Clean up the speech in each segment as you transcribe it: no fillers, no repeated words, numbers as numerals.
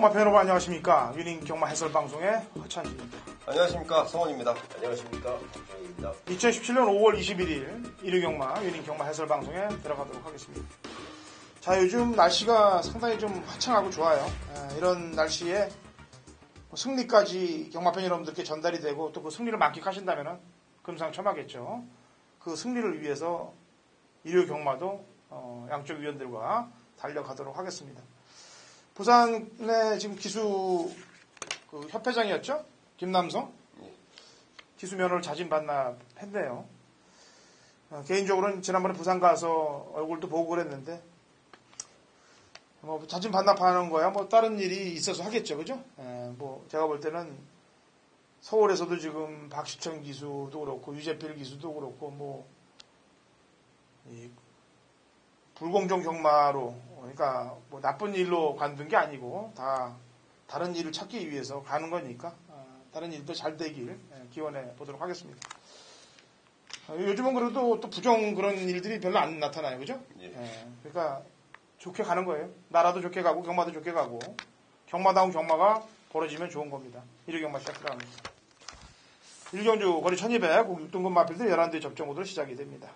경마팬 여러분 안녕하십니까. 위닝 경마 해설 방송의 허찬진입니다. 안녕하십니까. 성원입니다. 안녕하십니까. 박정희입니다. 2017년 5월 21일 일요경마 위닝 경마 해설 방송에 들어가도록 하겠습니다. 자, 요즘 날씨가 상당히 좀 화창하고 좋아요. 이런 날씨에 승리까지 경마팬 여러분들께 전달이 되고 또 그 승리를 만끽하신다면 금상첨화겠죠. 그 승리를 위해서 일요 경마도 양쪽 위원들과 달려가도록 하겠습니다. 부산의 지금 기수 협회장이었죠? 김남성? 기수 면허를 자진 반납했네요. 개인적으로는 지난번에 부산 가서 얼굴도 보고 그랬는데 뭐 자진 반납하는 거야 뭐 다른 일이 있어서 하겠죠, 그죠? 뭐 제가 볼 때는 서울에서도 지금 박시청 기수도 그렇고 유재필 기수도 그렇고 뭐 이 불공정 경마로 그러니까 뭐 나쁜 일로 관둔 게 아니고 다 다른 일을 찾기 위해서 가는 거니까 다른 일도 잘 되길 기원해 보도록 하겠습니다. 요즘은 그래도 또 부정 그런 일들이 별로 안 나타나요, 그죠? 그러니까 좋게 가는 거예요. 나라도 좋게 가고 경마도 좋게 가고 경마다운 경마가 벌어지면 좋은 겁니다. 1호 경마 시작 들어갑니다. 1경주 거리 1200 6등급 마필들 11대 접종으로 시작이 됩니다.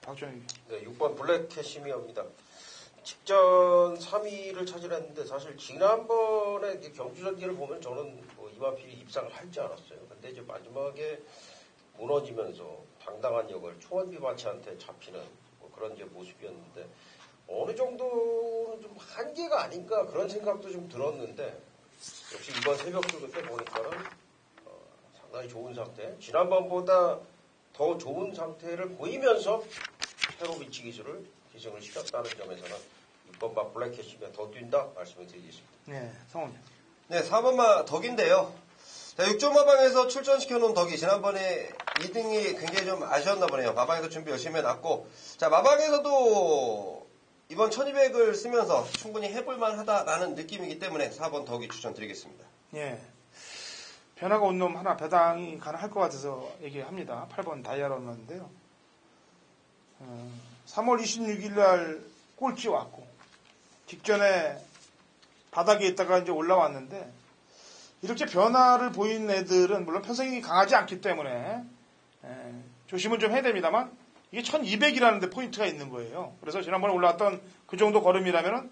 박정희. 네, 6번 블랙 캐시미어입니다. 직전 3위를 차지했는데 사실 지난번에 경주 전기를 보면 저는 뭐 이마필이 입상을 할 줄 알았어요. 근데 이제 마지막에 무너지면서 당당한 역을 초원비 마치한테 잡히는 뭐 그런 이제 모습이었는데 어느 정도는 좀 한계가 아닌가 그런 생각도 좀 들었는데 역시 이번 새벽주 그때 보니까는 상당히 좋은 상태. 지난번보다 더 좋은 상태를 보이면서 페로비치 기술을 기승을 시켰다는 점에서는 6번마 블랙캐시가 더 뛴다 말씀을 드리겠습니다. 네, 성훈님. 네, 4번마 덕인데요. 자, 6점 마방에서 출전시켜놓은 덕이 지난번에 2등이 굉장히 좀 아쉬웠나 보네요. 마방에서 준비 열심히 해놨고, 자, 마방에서도 이번 1200을 쓰면서 충분히 해볼만 하다라는 느낌이기 때문에 4번 덕이 추천드리겠습니다. 예. 변화가 온 놈 하나 배당이 가능할 것 같아서 얘기합니다. 8번 다이아로는데요. 3월 26일 날 꼴찌 왔고, 직전에 바닥에 있다가 이제 올라왔는데, 이렇게 변화를 보인 애들은 물론 편성이 강하지 않기 때문에, 조심은 좀 해야 됩니다만, 이게 1200이라는데 포인트가 있는 거예요. 그래서 지난번에 올라왔던 그 정도 걸음이라면은,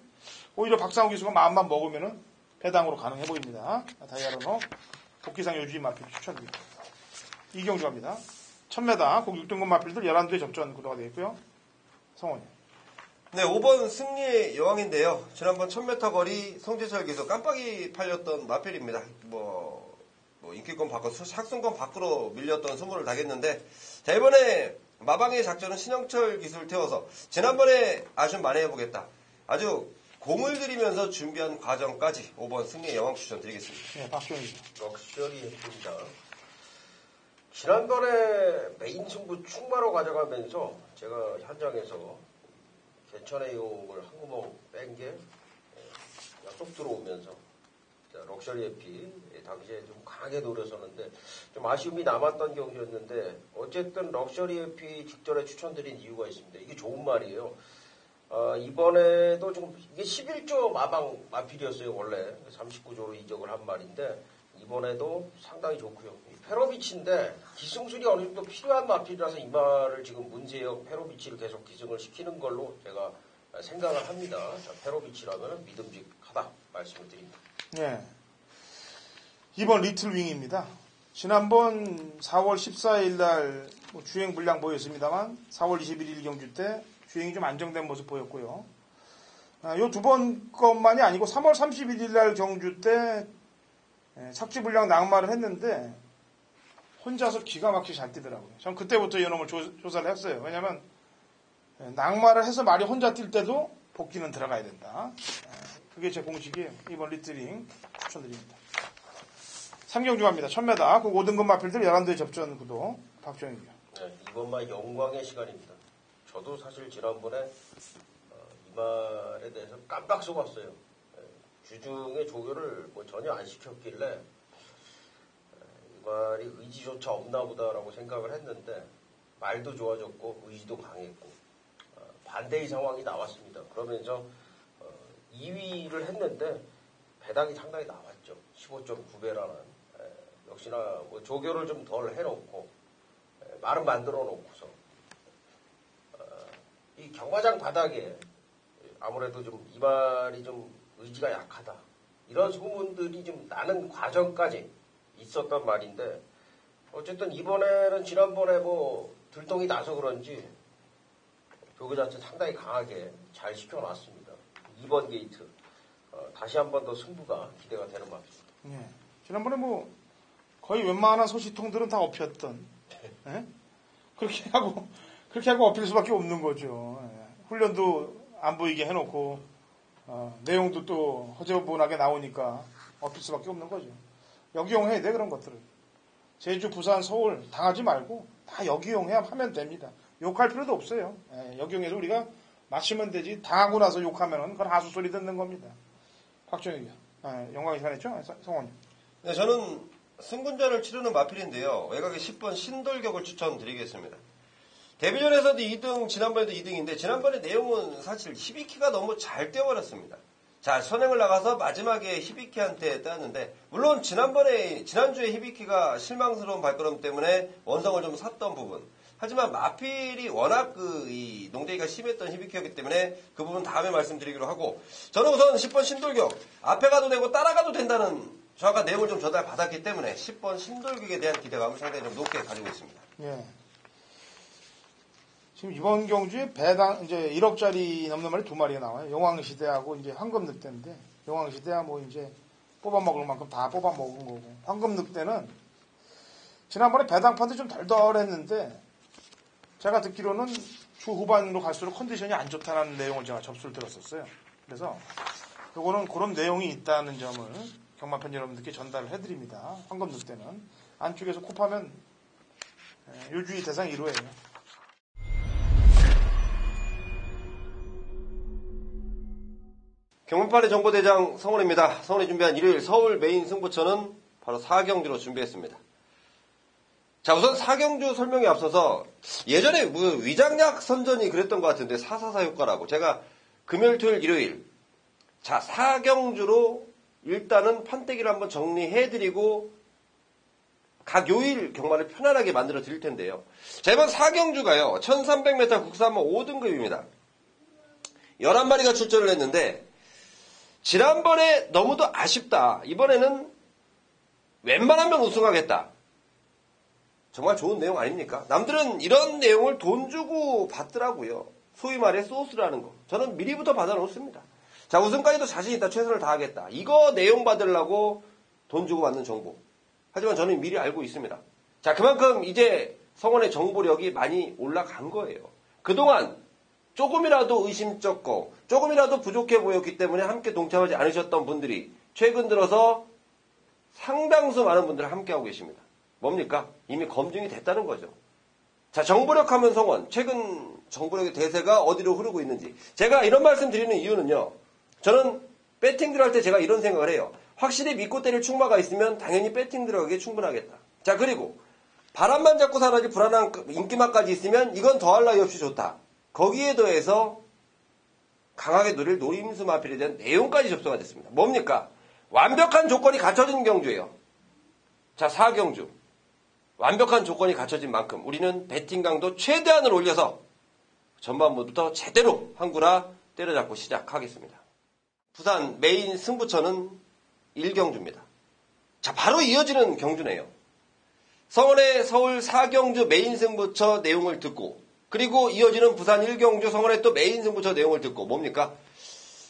오히려 박상우 기수가 마음만 먹으면은 배당으로 가능해 보입니다. 다이아로노, 복귀상 요주인 마필 추천드립니다. 이경주 갑니다. 1000m, 국 6등급 마필들 11대 접전 구도가 되겠고요. 성원이. 네, 5번 승리의 여왕인데요. 지난번 1000m 거리 성재철 기수 깜빡이 팔렸던 마필입니다. 뭐 인기권 밖으로, 상승권 밖으로 밀렸던 소문을 나겠는데, 자, 이번에 마방의 작전은 신영철 기수를 태워서 지난번에 아쉬움 많이 해보겠다. 아주 공을 들이면서 준비한 과정까지 5번 승리의 여왕 추천드리겠습니다. 네, 박정희. 럭셔리 했습니다. 지난번에 메인 승부 충마로 가져가면서 제가 현장에서 개천의 용을 한 구멍 뺀 게 쏙 들어오면서 럭셔리 해피 당시에 좀 강하게 노렸었는데 좀 아쉬움이 남았던 경기였는데 어쨌든 럭셔리 해피 직전에 추천드린 이유가 있습니다. 이게 좋은 말이에요. 이번에도 좀 이게 11조 마필이었어요. 원래 39조로 이적을 한 말인데 이번에도 상당히 좋고요. 페로비치인데 기승술이 어느 정도 필요한 마필이라서 이 말을 지금 문제역 페로비치를 계속 기승을 시키는 걸로 제가 생각을 합니다. 자, 페로비치라면 믿음직하다 말씀을 드립니다. 네. 2번 리틀윙입니다. 지난번 4월 14일 날 주행 물량 보였습니다만 4월 21일 경주 때 주행이 좀 안정된 모습 보였고요. 요 두 번 것만이 아니고 3월 31일 날 경주 때 착지 물량 낙마를 했는데 혼자서 기가 막히게 잘 뛰더라고요. 전 그때부터 이놈을 조사를 했어요. 왜냐하면 낙마를 해서 말이 혼자 뛸 때도 복귀는 들어가야 된다. 그게 제 공식이에요. 이번 리틀링 추천드립니다. 3경주 갑니다. 1000m 그 5등급 마필들 11대 접전 구도 박정희요. 네, 이번만 영광의 시간입니다. 저도 사실 지난번에 이 말에 대해서 깜빡 속았어요. 주중에 조교를 뭐 전혀 안 시켰길래 이 말이 의지조차 없나 보다라고 생각을 했는데 말도 좋아졌고 의지도 강했고 반대의 상황이 나왔습니다. 그러면서 2위를 했는데 배당이 상당히 나왔죠. 15.9배라는. 역시나 뭐 조교를 좀 덜 해놓고 말은 만들어 놓고서 이 경마장 바닥에 아무래도 좀 이 말이 좀 의지가 약하다. 이런 소문들이 좀 나는 과정까지 있었단 말인데 어쨌든 이번에는 지난번에 뭐 들통이 나서 그런지 조교 자체 상당히 강하게 잘 시켜놨습니다. 2번 게이트 다시 한 번 더 승부가 기대가 되는 맛입니다. 예. 지난번에 뭐 거의 웬만한 소식통들은 다 엎였던. 예? 그렇게 하고 엎일 수밖에 없는 거죠. 예. 훈련도 안 보이게 해놓고 내용도 또 허접분하게 나오니까 엎일 수밖에 없는 거죠. 역이용해야 돼 그런 것들을. 제주, 부산, 서울 당하지 말고 다 역이용해야 하면 됩니다. 욕할 필요도 없어요. 예, 역이용해서 우리가 마치면 되지. 당하고 나서 욕하면은 그건 하수소리 듣는 겁니다. 박정희 영광이 시간했죠? 성원님. 네, 저는 승군전을 치르는 마필인데요. 외곽에 10번 신돌격을 추천드리겠습니다. 데뷔전에서도 2등, 지난번에도 2등인데 지난번에 내용은 사실 히비키가 너무 잘 뛰어버렸습니다. 자, 선행을 나가서 마지막에 히비키한테 땄는데 물론 지난주에 히비키가 실망스러운 발걸음 때문에 원성을 좀 샀던 부분. 하지만 마필이 워낙 이 농대기가 심했던 히비키였기 때문에 그 부분 다음에 말씀드리기로 하고 저는 우선 10번 신돌격 앞에 가도 되고 따라가도 된다는 정확한 내용을 좀 전달받았기 때문에 10번 신돌격에 대한 기대감을 상당히 좀 높게 가지고 있습니다. 예. 지금 이번 경주에 배당 이제 1억짜리 넘는 말이 2마리가 나와요. 용왕시대하고 이제 황금늑대인데 용왕시대야 뭐 이제 뽑아먹을 만큼 다 뽑아먹은 거고 황금늑대는 지난번에 배당판도 좀 덜덜했는데 제가 듣기로는 주 후반으로 갈수록 컨디션이 안 좋다는 내용을 제가 접수를 들었었어요. 그래서 요거는 그런 내용이 있다는 점을 경마팬 여러분들께 전달을 해드립니다. 황금늑대는 안쪽에서 코 파면 요주의 대상 1호예요. 경문판의 정보대장 성원입니다. 성원이 준비한 일요일 서울 메인 승부처는 바로 4경주로 준비했습니다. 자, 우선 4경주 설명에 앞서서 예전에 위장약 선전이 그랬던 것 같은데 444 효과라고 제가 금요일, 토요일, 일요일 자 4경주로 일단은 판때기를 한번 정리해드리고 각 요일 경마를 편안하게 만들어 드릴 텐데요. 자, 이번 4경주가요 1300m 국산모 5등급입니다. 11마리가 출전을 했는데 지난번에 너무도 아쉽다. 이번에는 웬만하면 우승하겠다. 정말 좋은 내용 아닙니까? 남들은 이런 내용을 돈 주고 받더라고요. 소위 말해 소스라는 거. 저는 미리부터 받아놓습니다. 자, 우승까지도 자신 있다. 최선을 다하겠다. 이거 내용 받으려고 돈 주고 받는 정보. 하지만 저는 미리 알고 있습니다. 자, 그만큼 이제 성원의 정보력이 많이 올라간 거예요. 그동안 조금이라도 의심쩍고 조금이라도 부족해 보였기 때문에 함께 동참하지 않으셨던 분들이 최근 들어서 상당수 많은 분들 함께하고 계십니다. 뭡니까? 이미 검증이 됐다는 거죠. 자, 정보력 하면 성원. 최근 정보력의 대세가 어디로 흐르고 있는지. 제가 이런 말씀 드리는 이유는요. 저는 배팅 들어갈 때 제가 이런 생각을 해요. 확실히 믿고 때릴 충마가 있으면 당연히 배팅 들어가기에 충분하겠다. 자, 그리고 바람만 잡고 살아지 불안한 인기맛까지 있으면 이건 더할 나위 없이 좋다. 거기에 더해서 강하게 노릴 노림수 마필에 대한 내용까지 접수가 됐습니다. 뭡니까? 완벽한 조건이 갖춰진 경주예요. 자, 4경주. 완벽한 조건이 갖춰진 만큼 우리는 배팅 강도 최대한을 올려서 전반부부터 제대로 한구라 때려잡고 시작하겠습니다. 부산 메인 승부처는 1경주입니다. 자, 바로 이어지는 경주네요. 성원의 서울 4경주 메인 승부처 내용을 듣고 그리고 이어지는 부산 1경주 성원의 또 메인 승부처 내용을 듣고 뭡니까?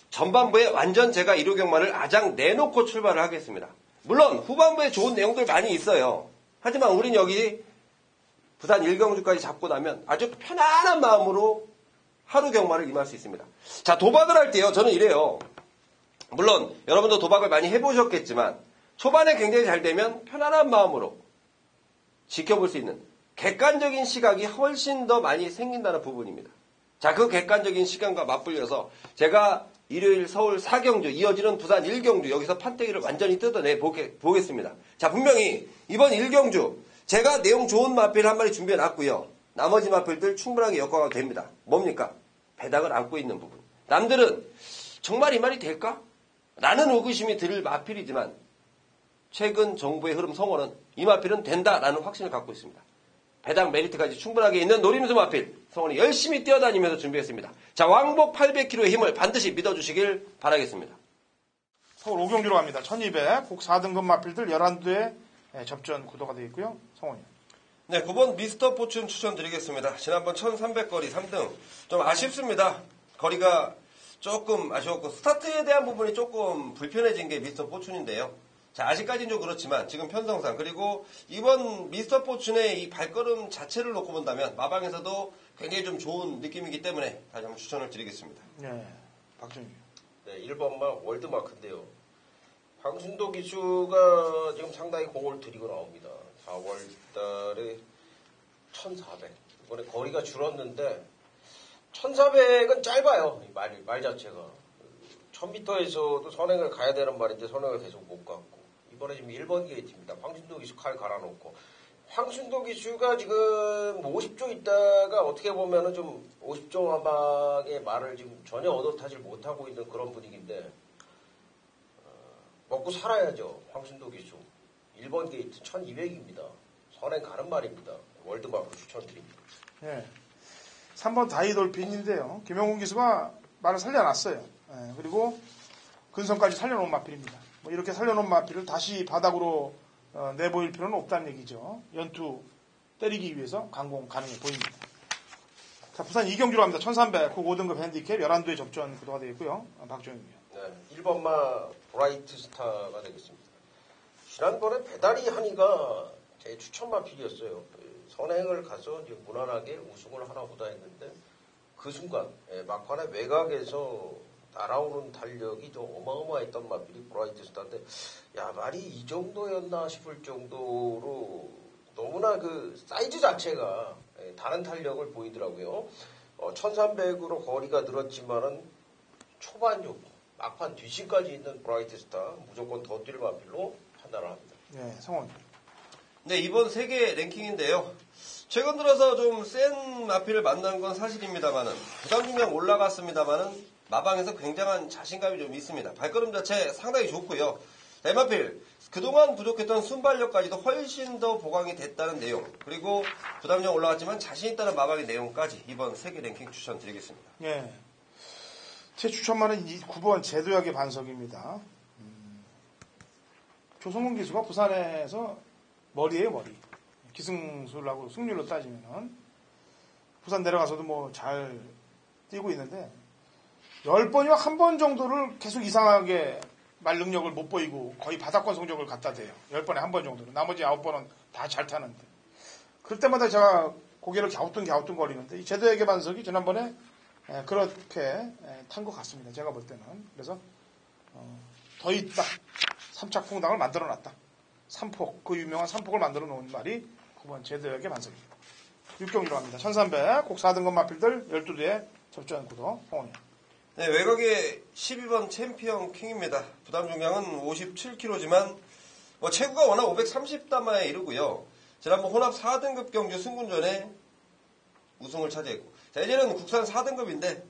전반부에 완전 제가 1호 경마를 아장 내놓고 출발을 하겠습니다. 물론 후반부에 좋은 내용들 많이 있어요. 하지만 우린 여기 부산 1경주까지 잡고 나면 아주 편안한 마음으로 하루 경마를 임할 수 있습니다. 자, 도박을 할 때요. 저는 이래요. 물론 여러분도 도박을 많이 해보셨겠지만 초반에 굉장히 잘 되면 편안한 마음으로 지켜볼 수 있는 객관적인 시각이 훨씬 더 많이 생긴다는 부분입니다. 자, 그 객관적인 시간과 맞불려서 제가 일요일 서울 4경주 이어지는 부산 1경주 여기서 판때기를 완전히 뜯어내 보겠습니다. 자, 분명히 이번 1경주 제가 내용 좋은 마필 한 마리 준비해 놨고요. 나머지 마필들 충분하게 엮어가도 됩니다. 뭡니까? 배당을 안고 있는 부분. 남들은 정말 이 말이 될까? 라는 의구심이 들 마필이지만 최근 정부의 흐름 성원은 이 마필은 된다라는 확신을 갖고 있습니다. 배당 메리트까지 충분하게 있는 노림수 마필 성원이 열심히 뛰어다니면서 준비했습니다. 자, 왕복 800kg의 힘을 반드시 믿어주시길 바라겠습니다. 서울 오경주로 갑니다. 1200 곡 4등급 마필들 11두에 접전 구도가 되어 있고요. 성원이요. 네, 9번 미스터 포춘 추천드리겠습니다. 지난번 1300거리 3등. 좀 아쉽습니다. 거리가 조금 아쉬웠고 스타트에 대한 부분이 조금 불편해진 게 미스터 포춘인데요. 자, 아직까지는 좀 그렇지만 지금 편성상 그리고 이번 미스터 포춘의 이 발걸음 자체를 놓고 본다면 마방에서도 굉장히 좀 좋은 느낌이기 때문에 다시 한번 추천을 드리겠습니다. 네, 박준규. 네, 1번만 월드마크인데요. 황순도 기수가 지금 상당히 공을 들이고 나옵니다. 4월 달에 1400. 이번에 거리가 줄었는데 1400은 짧아요. 말 자체가. 1000m에서도 선행을 가야 되는 말인데 선행을 계속 못 갔고. 이번에 지금 1번 게이트입니다. 황순도 기수 칼 갈아놓고. 황순도 기수가 지금 50조 있다가 어떻게 보면은 좀 50조 마방의 말을 지금 전혀 얻어타질 못하고 있는 그런 분위기인데, 먹고 살아야죠. 황순도 기수. 1번 게이트 1200입니다. 선행 가는 말입니다. 월드마크 추천드립니다. 네. 3번 다이돌핀인데요. 김영훈 기수가 말을 살려놨어요. 네, 그리고 근성까지 살려놓은 마필입니다. 뭐 이렇게 살려놓은 마필을 다시 바닥으로 내보일 필요는 없다는 얘기죠. 연투 때리기 위해서 강공 가능해 보입니다. 자, 부산 이경주로 갑니다. 1300 곡 5등급 핸디캡 11두에 접전 구도가 되겠고요. 박정현이요. 네, 1번마 브라이트 스타가 되겠습니다. 지난번에 배다리 한이가 제 추천 마필이었어요. 선행을 가서 이제 무난하게 우승을 하나보다 했는데 그 순간 막판에 외곽에서 날아오는 달력이 좀 어마어마했던 마필이 브라이트 스타인데, 야, 말이 이 정도였나 싶을 정도로 너무나 그 사이즈 자체가 다른 탄력을 보이더라고요. 1300으로 거리가 늘었지만은 초반 막판 뒷심까지 있는 브라이트 스타 무조건 더 뛸 마필로 판단을 합니다. 네, 성원. 네, 이번 세계 랭킹인데요. 최근 들어서 좀 센 마필을 만난 건 사실입니다만은 부담 중량 올라갔습니다만은 마방에서 굉장한 자신감이 좀 있습니다. 발걸음 자체 상당히 좋고요. 대마필 그동안 부족했던 순발력까지도 훨씬 더 보강이 됐다는 내용, 그리고 부담력 올라갔지만 자신 있다는 마방의 내용까지 이번 세계 랭킹 추천드리겠습니다. 예. 제 추천만은 9번 제도약의 반석입니다. 조성훈 기수가 부산에서 머리예요, 머리. 기승술하고 승률로 따지면은 부산 내려가서도 뭐 잘 뛰고 있는데 10번이면 한 번 정도를 계속 이상하게 말 능력을 못 보이고 거의 바닥권 성적을 갖다 대요. 10번에 한 번 정도는. 나머지 9번은 다 잘 타는데. 그럴 때마다 제가 고개를 갸우뚱 거리는데 이 제도에게 반석이 지난번에 그렇게 탄 것 같습니다. 제가 볼 때는. 그래서 더 있다. 삼착풍당을 만들어놨다. 삼폭, 그 유명한 삼폭을 만들어 놓은 말이 9번 제도에게 반석입니다. 6경기로 갑니다. 1300 곡 4등급 마필들 12대에 접전 구도 홍원이. 네, 외곽의 12번 챔피언 킹입니다. 부담 중량은 57kg지만 체구가 워낙 530담화에 이르고요. 지난번 혼합 4등급 경주 승군전에 우승을 차지했고, 자, 이제는 국산 4등급인데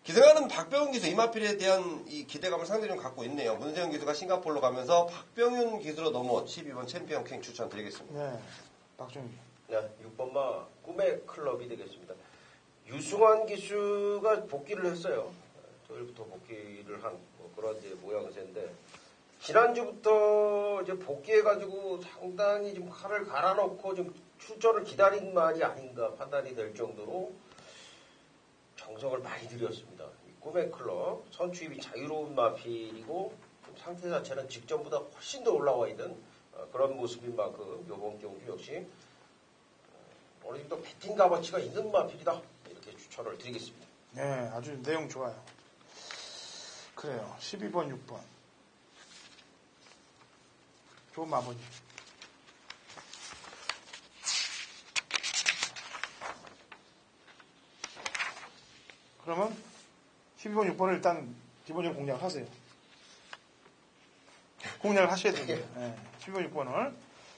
기승하는 박병윤 기수 이마필에 대한 이 기대감을 상당히 좀 갖고 있네요. 문세영 기수가 싱가포르로 가면서 박병윤 기수로 넘어온 12번 챔피언 킹 추천드리겠습니다. 네, 박정희. 네, 6번마 꿈의 클럽이 되겠습니다. 유승환 기수가 복귀를 했어요. 토요일부터 복귀를 한 그런 이제 모양새인데, 지난주부터 이제 복귀해가지고 상당히 좀 칼을 갈아놓고 좀 출전을 기다린 말이 아닌가 판단이 될 정도로 정성을 많이 들였습니다. 이 꿈의 클럽 선취입이 자유로운 마필이고 상태 자체는 직전보다 훨씬 더 올라와 있는 그런 모습인 만큼 이번 경주 역시 어느 정도 배팅 값어치가 있는 마필이다, 이렇게 추천을 드리겠습니다. 네, 아주 내용 좋아요. 그래요. 12번, 6번. 좋은 마무리. 그러면 12번, 6번을 일단 기본적으로 공략을 하세요. 공략을 하셔야 됩니다. 네, 12번, 6번을.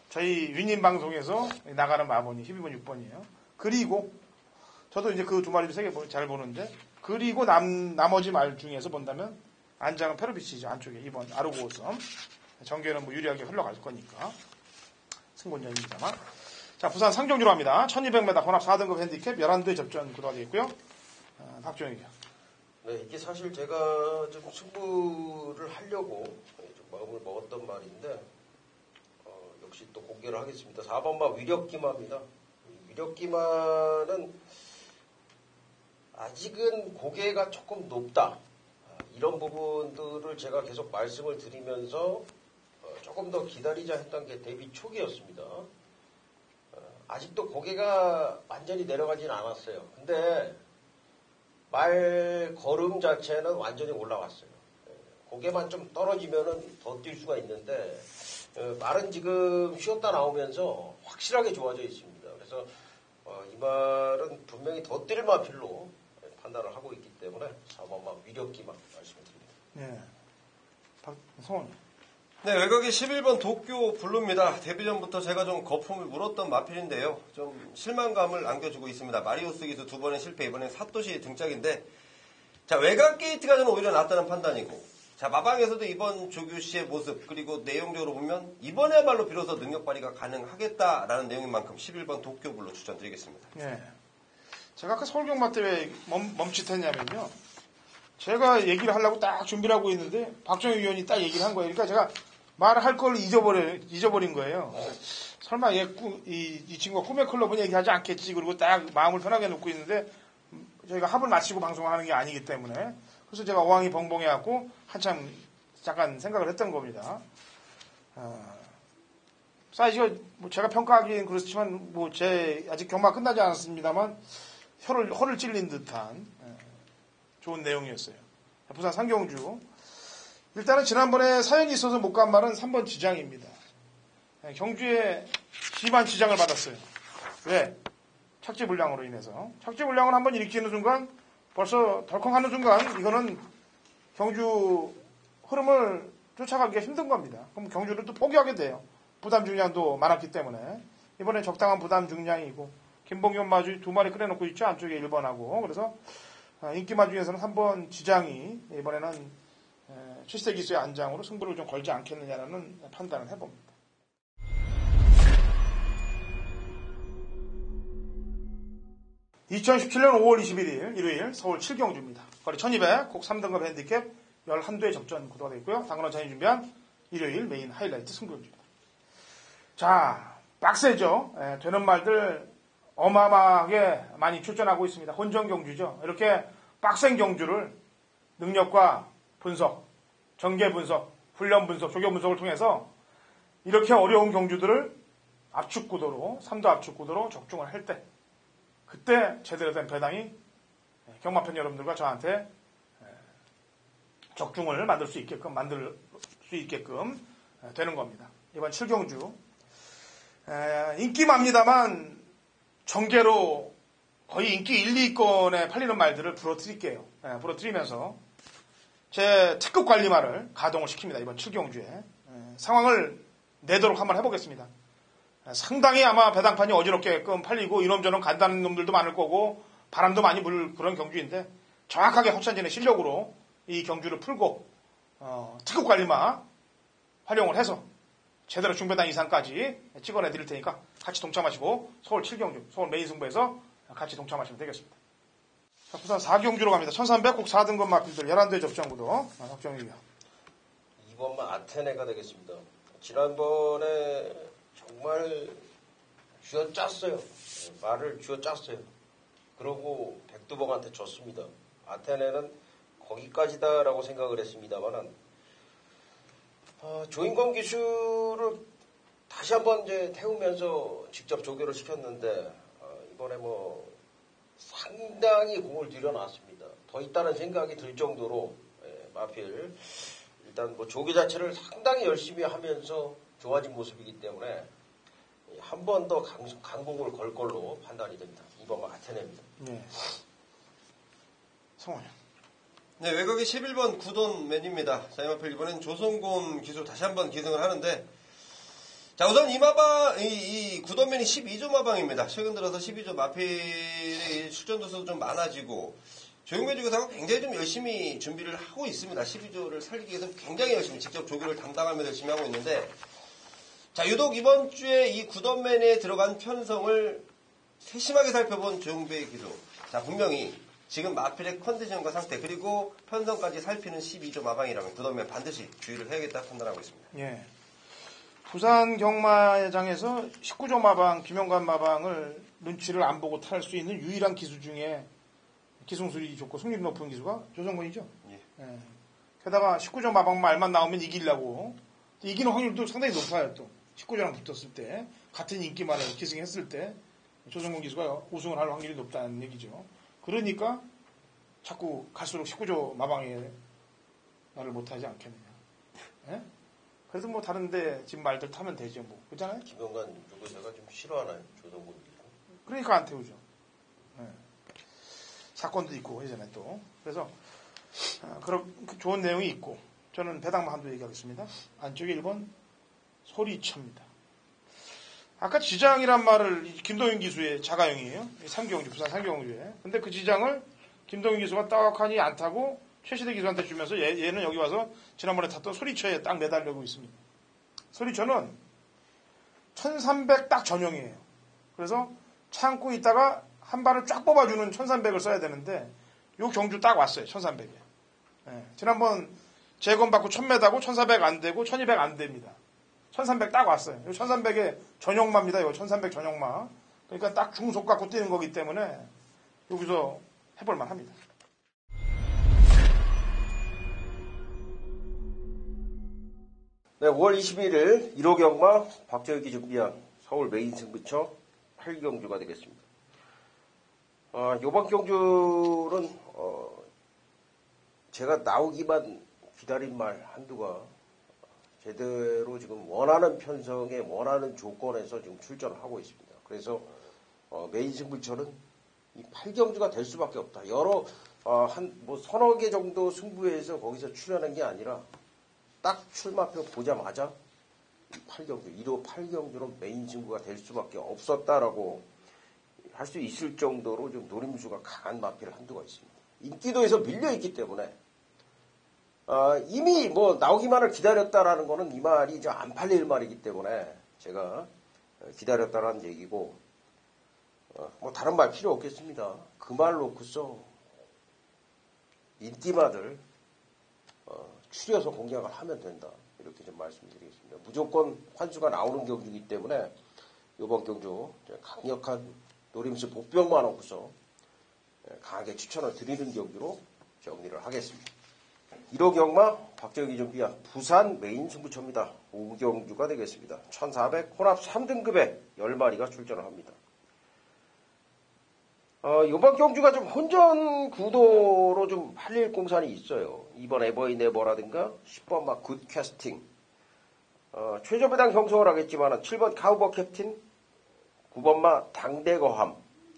저희 유님 방송에서 나가는 마번이 12번, 6번이에요. 그리고 저도 이제 그 두 마리를 세 개 잘 보는데, 그리고 나머지 말 중에서 본다면 안장은 페로비치죠. 안쪽에 2번 아르고섬. 정계는 뭐 유리하게 흘러갈 거니까. 승본전입니다만. 자, 부산 상경주로 합니다. 1200m 혼합 4등급 핸디캡 11대 접전 구도가 되겠고요. 박종익이요. 네, 이게 사실 제가 좀 승부를 하려고 좀 마음을 먹었던 말인데, 역시 또 공개를 하겠습니다. 4번마 위력기마입니다. 위력기마는 아직은 고개가 조금 높다. 이런 부분들을 제가 계속 말씀을 드리면서 조금 더 기다리자 했던 게 데뷔 초기였습니다. 아직도 고개가 완전히 내려가진 않았어요. 근데 말 걸음 자체는 완전히 올라왔어요. 고개만 좀 떨어지면은 더 뛸 수가 있는데 말은 지금 쉬었다 나오면서 확실하게 좋아져 있습니다. 그래서 이 말은 분명히 더 뛸 마필로 판단을 하고 있기 때문에 4번만 위력기만 말씀을 드립니다. 네. 성원. 네, 외곽이 11번 도쿄 블루입니다. 데뷔 전부터 제가 좀 거품을 물었던 마필인데요. 좀 실망감을 안겨주고 있습니다. 마리오스 기수 2번의 실패, 이번엔 사토시 등짝인데, 자, 외곽 게이트가 저는 오히려 낫다는 판단이고, 자, 마방에서도 이번 조규 씨의 모습, 그리고 내용적으로 보면, 이번에야말로 비로소 능력 발휘가 가능하겠다라는 내용인 만큼 11번 도쿄 블루 추천드리겠습니다. 네. 제가 아까 서울경마 때 왜 멈칫했냐면요. 제가 얘기를 하려고 딱 준비를 하고 있는데, 박정희 위원이 딱 얘기를 한 거예요. 그러니까 제가 말할 걸 잊어버린 거예요. 설마 이 친구가 꿈의 클럽은 얘기하지 않겠지. 그리고 딱 마음을 편하게 놓고 있는데 저희가 합을 마치고 방송을 하는 게 아니기 때문에 그래서 제가 어항이 벙벙해갖고 한참 잠깐 생각을 했던 겁니다. 사이즈가 뭐 제가 평가하기엔 그렇지만 뭐 제 아직 경마 끝나지 않았습니다만 혀를 찔린 듯한 좋은 내용이었어요. 부산 상경주. 일단은 지난번에 사연이 있어서 못 간 말은 3번 지장입니다. 경주에 심한 지장을 받았어요. 왜? 착지불량으로 인해서. 착지불량을 한번 일으키는 순간 벌써 덜컹하는 순간 이거는 경주 흐름을 쫓아가기가 힘든 겁니다. 그럼 경주를 또 포기하게 돼요. 부담 중량도 많았기 때문에. 이번에 적당한 부담 중량이고 김봉현 마주 2마리 끓여놓고 있죠. 안쪽에 1번하고. 그래서 인기마 중에서는 3번 지장이 이번에는 7세 기수의 안장으로 승부를 좀 걸지 않겠느냐라는 판단을 해봅니다. (2017년 5월 21일) 일요일 서울 7경주입니다. 거리 1200, 곡 3등급 핸디캡 11대 접전 구도가 되어 있고요. 당근원 찬이 준비한 일요일 메인 하이라이트 승부입니다. 자, 빡세죠. 되는 말들 어마어마하게 많이 출전하고 있습니다. 혼전 경주죠. 이렇게 빡센 경주를 능력과 분석, 전개 분석, 훈련 분석, 조교 분석을 통해서 이렇게 어려운 경주들을 압축 구도로, 3도 압축 구도로 적중을 할 때, 그때 제대로 된 배당이 경마팬 여러분들과 저한테 적중을 만들 수 있게끔 되는 겁니다. 이번 7경주 인기마입니다만 전개로 거의 인기 1, 2위권에 팔리는 말들을 불어드릴게요. 불어드리면서 제 특급 관리말을 가동을 시킵니다. 이번 7경주에. 상황을 내도록 한번 해보겠습니다. 상당히 아마 배당판이 어지럽게끔 팔리고 이놈저놈 간다는 놈들도 많을 거고 바람도 많이 불 그런 경주인데 정확하게 허찬진의 실력으로 이 경주를 풀고 특급 관리마 활용을 해서 제대로 중배당 이상까지 찍어내 드릴 테니까 같이 동참하시고 서울 7경주, 서울 메인 승부에서 같이 동참하시면 되겠습니다. 자, 부산 4경주로 갑니다. 1300 곡 4등급 마필들 11대 접전구도 박정희입니다. 2번만 아테네가 되겠습니다. 지난번에 정말 쥐어짰어요. 말을 쥐어짰어요. 그러고 백두봉한테 졌습니다. 아테네는 거기까지다라고 생각을 했습니다만은 조인권 기수를 다시 한번 이제 태우면서 직접 조교를 시켰는데 이번에 뭐 상당히 공을 들여놨습니다. 더 있다는 생각이 들 정도로 마필 일단 뭐 조교 자체를 상당히 열심히 하면서 좋아진 모습이기 때문에 한 번 더 강공을 걸 걸로 판단이 됩니다. 이번 아테네입니다. 네. 성원이. 네, 외곽이 11번 구돈맨입니다. 자, 이마필 이번엔 조성곤 기수 다시 한번 기승을 하는데, 자, 우선 이 구돈맨이 12조 마방입니다. 최근 들어서 12조 마필의 출전 도수도 좀 많아지고, 조용배 주교사가 굉장히 좀 열심히 준비를 하고 있습니다. 12조를 살리기 위해서 굉장히 열심히 직접 조교를 담당하면서 열심히 하고 있는데, 자, 유독 이번 주에 이 구던맨에 들어간 편성을 세심하게 살펴본 조용배 기수. 자, 분명히 지금 마필의 컨디션과 상태, 그리고 편성까지 살피는 12조 마방이라면 구던맨 반드시 주의를 해야겠다 판단하고 있습니다. 예. 부산 경마장에서 19조 마방, 김영관 마방을 눈치를 안 보고 탈 수 있는 유일한 기수 중에 기승술이 좋고 승률이 높은 기수가 조성근이죠. 예. 예. 게다가 19조 마방 말만 나오면 이기려고. 이기는 확률도 상당히 높아요, 또. 19조랑 붙었을 때. 같은 인기만을 기승했을 때. 조성근 기수가 우승을 할 확률이 높다는 얘기죠. 그러니까 자꾸 갈수록 19조 마방에 말을 못하지 않겠느냐. 예? 그래도 뭐 다른데 지금 말들 타면 되죠, 뭐. 그렇잖아요? 김영관 주교사가 좀 싫어하나요? 조성근 기수. 그러니까 안 태우죠. 예. 사건도 있고 예전에 또. 그래서 그런 좋은 내용이 있고 저는 배당만 한두 얘기하겠습니다. 안쪽에 1번 소리쳐입니다. 아까 지장이란 말을 김동윤 기수의 자가용이에요. 삼경주 부산 삼경주에. 근데 그 지장을 김동윤 기수가 떡하니 안 타고 최시대 기수한테 주면서 얘는 여기 와서 지난번에 탔던 소리쳐에 딱 매달리고 있습니다. 소리쳐는 1300 딱 전용이에요. 그래서 참고 있다가 한 발을 쫙 뽑아주는 1300을 써야 되는데 요 경주 딱 왔어요. 1300에. 예, 지난번 재검받고 1000m고 1400 안 되고 1200 안 됩니다. 1300 딱 왔어요. 요 1300에 전용마입니다. 요 1300 전용마. 그러니까 딱 중속 갖고 뛰는 거기 때문에 여기서 해볼만 합니다. 네, 5월 21일 1호 경마 박재욱이 준비한 서울 메인 승부처 8경주가 되겠습니다. 이번 경주는 제가 나오기만 기다린 말 한두가 제대로 지금 원하는 편성에 원하는 조건에서 지금 출전을 하고 있습니다. 그래서 메인 승부처는 이 8경주가 될 수밖에 없다. 여러 서너 개 정도 승부에서 거기서 출연한 게 아니라 딱 출마표 보자마자 8경주, 1호 8경주는 메인 승부가 될 수밖에 없었다라고 할 수 있을 정도로 좀 노림수가 강한 마필 한두가 있습니다. 인기도에서 밀려있기 때문에 이미 뭐 나오기만을 기다렸다라는 거는 이 말이 좀 안 팔릴 말이기 때문에 제가 기다렸다라는 얘기고 뭐 다른 말 필요 없겠습니다. 그 말 놓고서 인기마들 추려서 공략을 하면 된다. 이렇게 좀 말씀드리겠습니다. 무조건 환수가 나오는 경주이기 때문에 이번 경주 강력한 노림수 복병만 없어서 강하게 추천을 드리는 경주로 정리를 하겠습니다. 1호 경마 박재욱이 준비한 부산 메인 승부처입니다. 5경주가 되겠습니다. 1400 혼합 3등급에 10마리가 출전을 합니다. 이번 경주가 좀 혼전 구도로 좀 팔릴 공산이 있어요. 2번 에버인 에버라든가 10번 막 굿 캐스팅, 최저배당 형성을 하겠지만 7번 카우버 캡틴, 9번마 당대거함,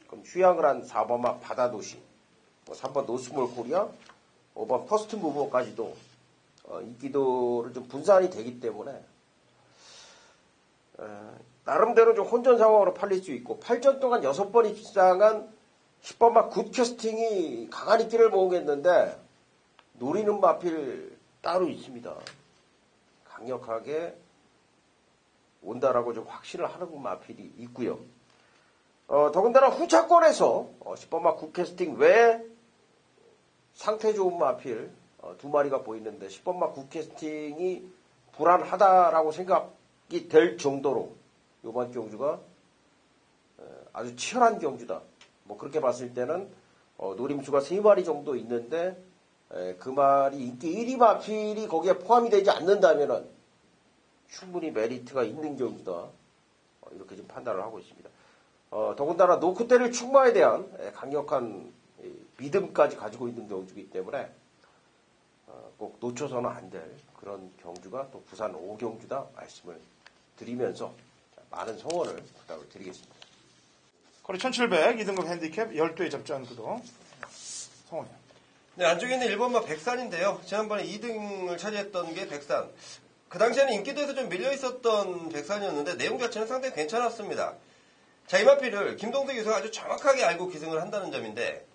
그럼 휴양을 한 4번마 바다도시, 3번 노스몰 코리아, 5번 퍼스트 무버까지도 인기도를 좀 분산이 되기 때문에 나름대로 좀 혼전 상황으로 팔릴 수 있고 8전 동안 6번 입상한 10번마 굿 캐스팅이 강한 인기를 모으겠는데 노리는 마필 따로 있습니다. 강력하게 온다라고 좀 확신을 하는 마필이 있고요. 더군다나 후차권에서 10번마 굿 캐스팅 외에 상태 좋은 마필 2마리가 보이는데 10번마 굿 캐스팅이 불안하다라고 생각이 될 정도로 이번 경주가 아주 치열한 경주다. 뭐 그렇게 봤을 때는 노림수가 3마리 정도 있는데 그 말이 인기 1위 마필이 거기에 포함이 되지 않는다면은 충분히 메리트가 있는 경주다. 이렇게 좀 판단을 하고 있습니다. 더군다나 노크테를 충마에 대한 강력한 믿음까지 가지고 있는 경주이기 때문에 꼭 놓쳐서는 안 될 그런 경주가 또 부산 5경주다 말씀을 드리면서 많은 성원을 부탁을 드리겠습니다. 거리 1700 2등급 핸디캡 12회 접전 구도 성원이요. 네, 안쪽에 있는 1번마 백산인데요. 지난번에 2등을 차지했던 게 백산. 그 당시에는 인기도에서 좀 밀려있었던 백산이었는데 내용 자체는 상당히 괜찮았습니다. 자, 이 마필을 김동대 기수가 아주 정확하게 알고 기승을 한다는 점인데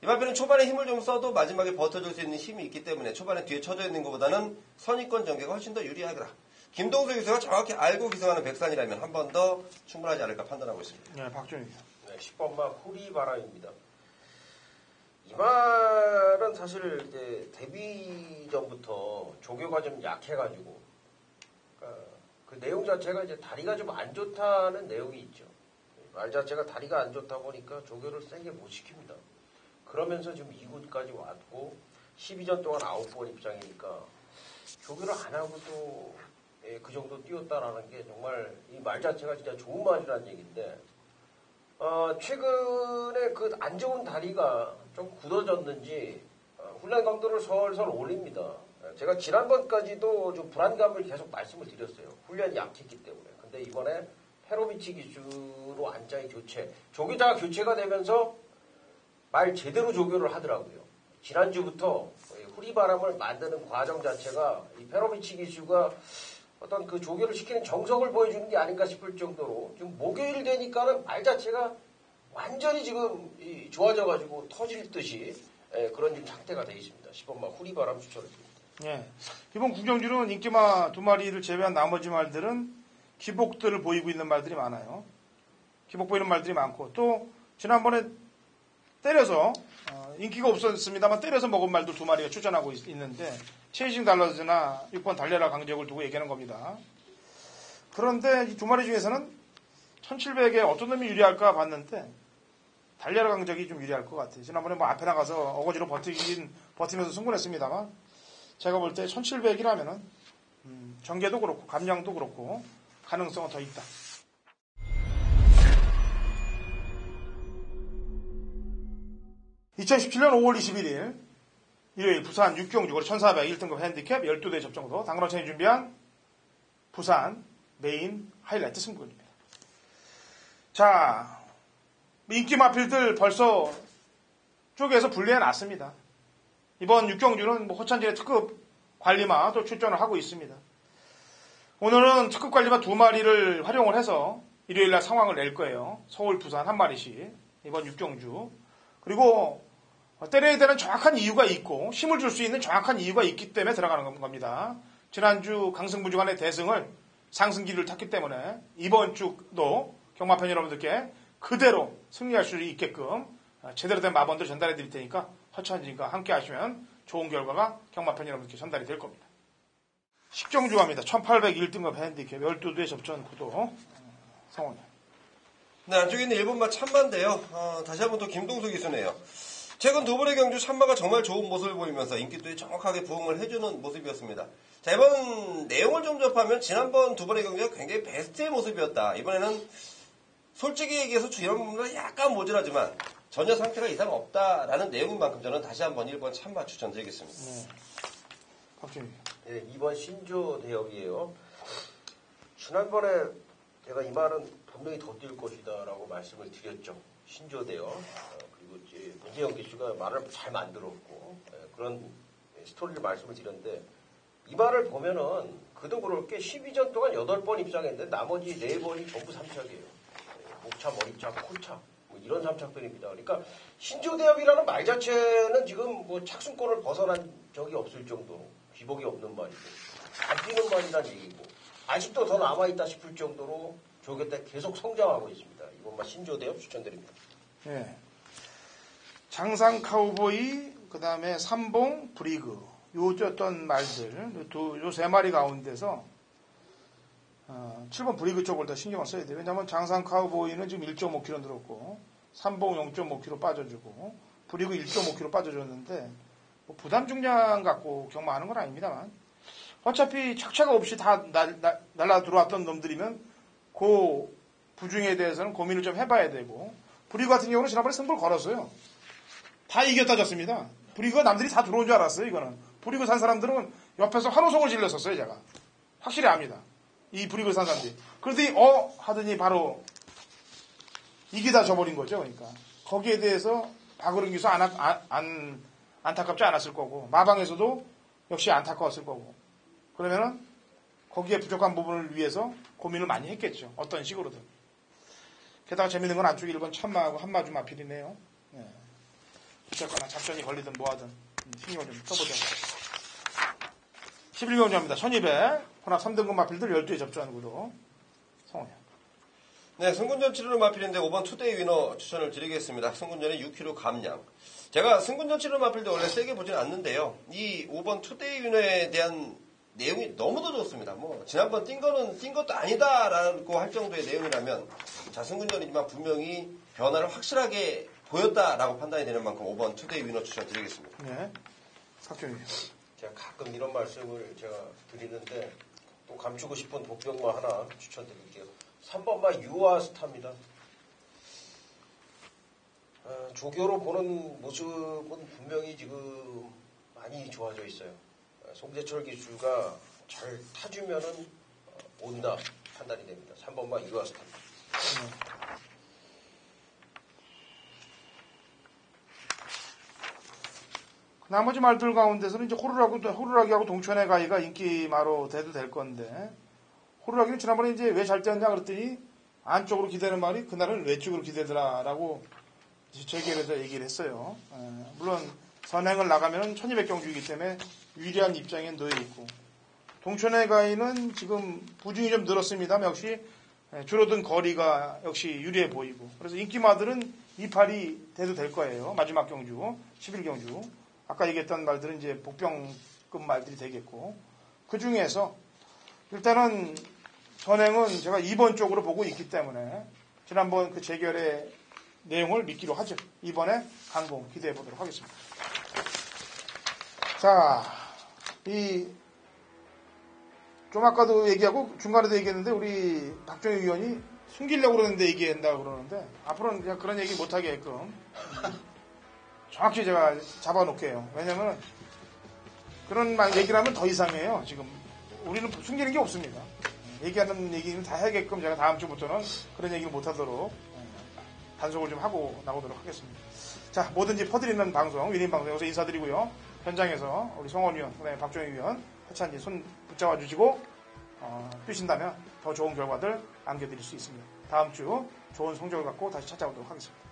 이 마필은 초반에 힘을 좀 써도 마지막에 버텨줄 수 있는 힘이 있기 때문에 초반에 뒤에 쳐져 있는 것보다는 선입권 전개가 훨씬 더 유리하더라. 김동수 기수가 정확히 알고 기승하는 백산이라면 한 번 더 충분하지 않을까 판단하고 있습니다. 네, 박준희. 네, 10번마 후리바람입니다. 이 말은 사실 이제 데뷔 전부터 조교가 좀 약해가지고 그러니까 그 내용 자체가 이제 다리가 좀 안 좋다는 내용이 있죠. 말 자체가 다리가 안 좋다 보니까 조교를 세게 못 시킵니다. 그러면서 지금 2군까지 왔고 12전 동안 9번 입장이니까 조교를 안 하고 또 그 정도 뛰었다라는 게 정말 이 말 자체가 진짜 좋은 말이라는 얘기인데 최근에 그 안 좋은 다리가 좀 굳어졌는지 훈련 강도를 설설 올립니다. 제가 지난번까지도 좀 불안감을 계속 말씀을 드렸어요. 훈련이 약했기 때문에. 근데 이번에 페로비치 기수로 안장이 교체. 조교자가 교체가 되면서 말 제대로 조교를 하더라고요. 지난주부터 후리바람을 만드는 과정 자체가 이 페로비치 기수가 어떤 그 조교를 시키는 정석을 보여주는 게 아닌가 싶을 정도로 지금 목요일 되니까는 말 자체가 완전히 지금 좋아져가지고 터질 듯이 그런 지금 상태가 되어 있습니다. 10번마 후리바람 추천을 드립니다. 예. 이번 구경주는 인기마 2마리를 제외한 나머지 말들은 기복들을 보이고 있는 말들이 많아요. 기복 보이는 말들이 많고 또 지난번에 때려서 인기가 없었습니다만 때려서 먹은 말도 2마리가 출전하고 있는데 체이징 달러즈나 6번 달려라 강적을 두고 얘기하는 겁니다. 그런데 이 2마리 중에서는 1700에 어떤 놈이 유리할까 봤는데 달려라 강적이 좀 유리할 것 같아요. 지난번에 뭐 앞에 나가서 어거지로 버티면서 승부했습니다만 제가 볼 때 1700이라면은 전개도 그렇고 감량도 그렇고 가능성은 더 있다. (2017년 5월 21일) 일요일 부산 6경주 1400 1등급 핸디캡 12대 접종으로 당근원천이 준비한 부산 메인 하이라이트 승부입니다. 자, 인기 마필들 벌써 쪽에서 분리해 놨습니다. 이번 6경주는 뭐 호찬진의 특급 관리마도 출전을 하고 있습니다. 오늘은 특급 관리마 2마리를 활용을 해서 일요일날 상황을 낼 거예요. 서울, 부산 한 마리씩 이번 6경주. 그리고 때려야 되는 정확한 이유가 있고 힘을 줄 수 있는 정확한 이유가 있기 때문에 들어가는 겁니다. 지난주 강승부 주간의 대승을 상승기를 탔기 때문에 이번 주도 경마팬 여러분들께 그대로 승리할 수 있게끔 제대로 된 마번들 전달해 드릴 테니까 허찬진과 함께 하시면 좋은 결과가 경마팬 여러분들께 전달이 될 겁니다. 식정주갑니다. 1801등급 핸디캡 12대 접전 구도 성원이. 네, 안쪽에 있는 1번마 참마인데요. 다시 한번 또 김동수 기수네요. 최근 2번의 경주 참마가 정말 좋은 모습을 보이면서 인기도에 정확하게 부응을 해주는 모습이었습니다. 자, 이번 내용을 좀 접하면 지난번 2번의 경주가 굉장히 베스트의 모습이었다. 이번에는 솔직히 얘기해서 주연 부분은 약간 모자라지만 전혀 상태가 이상 없다라는 내용인 만큼 저는 다시 한번 1번 참마 추천드리겠습니다. 네. 박준희. 네, 이번 신조 대역이에요. 지난번에 제가 이 말은 분명히 더 뛸 것이다라고 말씀을 드렸죠. 신조 대역. 그리고 이제 문재영 기수가 말을 잘 만들었고 그런 스토리를 말씀을 드렸는데 이 말을 보면은 그도 그럴 게 12전 동안 8번 입장했는데 나머지 4번이 전부 3착이에요. 목차, 머리착, 콜착 뭐 이런 3착들입니다. 그러니까 신조대협이라는 말 자체는 지금 뭐 착순권을 벗어난 적이 없을 정도로 기복이 없는 말이고 안 뛰는 말이란 얘기고 아직도 더 남아있다 싶을 정도로 조교 때 계속 성장하고 있습니다. 이번만 신조대협 추천드립니다. 네. 장상 카우보이, 그 다음에 삼봉, 브리그 요 어떤 말들 요 3마리 가운데서 7번 브리그 쪽을 더 신경을 써야 돼요. 왜냐하면 장상 카우보이는 지금 1.5kg 늘었고 삼봉 0.5kg 빠져주고 브리그 1.5kg 빠져줬는데 뭐 부담 중량 갖고 경마하는 건 아닙니다만 어차피 착착 없이 다 날라 들어왔던 놈들이면 그 부중에 대해서는 고민을 좀 해봐야 되고 브리그 같은 경우는 지난번에 승부를 걸었어요. 다 이겼다 졌습니다. 브리그가 남들이 다 들어온 줄 알았어요. 이거는 브리그 산 사람들은 옆에서 환호성을 질렀었어요. 제가 확실히 압니다. 이 브리그 산 사람들이. 그런데 하더니 바로 이기다 져버린 거죠. 그러니까 거기에 대해서 박으른 기수 안타깝지 않았을 거고 마방에서도 역시 안타까웠을 거고 그러면은 거기에 부족한 부분을 위해서 고민을 많이 했겠죠. 어떤 식으로든. 게다가 재밌는 건 안쪽에 1번 참마하고 한마주 마필이네요. 네. 어쨌거나 작전이 걸리든 뭐하든 신경을 좀 써보자고. 11경주입니다. 1200 혼합 3등급 마필들 12에 접수하는 구도 성원이요. 네, 승군전 치르는 마필인데 5번 투데이 위너 추천을 드리겠습니다. 승군전에 6kg 감량. 제가 승군전 치르는 마필도 원래 세게 보진 않는데요. 이 5번 투데이 위너에 대한 내용이 너무도 좋습니다. 뭐 지난번 뛴 것도 아니다라고 할 정도의 내용이라면 자 승군전이지만 분명히 변화를 확실하게 보였다라고 판단이 되는 만큼 5번 투데이 위너 추천 드리겠습니다. 네, 박종희. 제가 가끔 이런 말씀을 제가 드리는데 또 감추고 싶은 독병마 하나 추천드릴게요. 3번마 유아스타입니다. 조교로 보는 모습은 분명히 지금 많이 좋아져 있어요. 송재철 기수가 잘 타주면은 온다 판단이 됩니다. 3번마 유아스타입니다. 나머지 말들 가운데서는 이제 호루라기하고 동천의 가위가 인기마로 돼도 될 건데, 호루라기는 지난번에 이제 왜 잘 뛰었냐 그랬더니 안쪽으로 기대는 말이 그날은 외쪽으로 기대더라라고 재계에서 얘기를 했어요. 물론 선행을 나가면 1200경주이기 때문에 유리한 입장에 놓여 있고, 동천의 가위는 지금 부중이 좀 늘었습니다만 역시 줄어든 거리가 역시 유리해 보이고, 그래서 인기마들은 2팔이 돼도 될 거예요. 마지막 경주 11경주. 아까 얘기했던 말들은 이제 복병급 말들이 되겠고, 그 중에서 일단은 선행은 제가 2번 쪽으로 보고 있기 때문에 지난번 그 재결의 내용을 믿기로 하죠. 이번에 강공 기대해 보도록 하겠습니다. 자, 좀 아까도 얘기하고 중간에도 얘기했는데 우리 박정희 의원이 숨기려고 그러는데 얘기한다고 그러는데 앞으로는 그냥 그런 얘기 못하게끔 정확히 제가 잡아놓게요. 왜냐면 그런 얘기를 하면 더 이상해요. 지금 우리는 숨기는 게 없습니다. 얘기하는 얘기는 다 해야게끔 제가 다음 주부터는 그런 얘기를 못하도록 단속을 좀 하고 나오도록 하겠습니다. 자, 뭐든지 퍼드리는 방송, 위린 방송에서 인사드리고요. 현장에서 우리 성원 위원, 그다음에 박종희 위원 하찬지 손 붙잡아 주시고 뛰신다면 더 좋은 결과들 안겨드릴 수 있습니다. 다음 주 좋은 성적을 갖고 다시 찾아오도록 하겠습니다.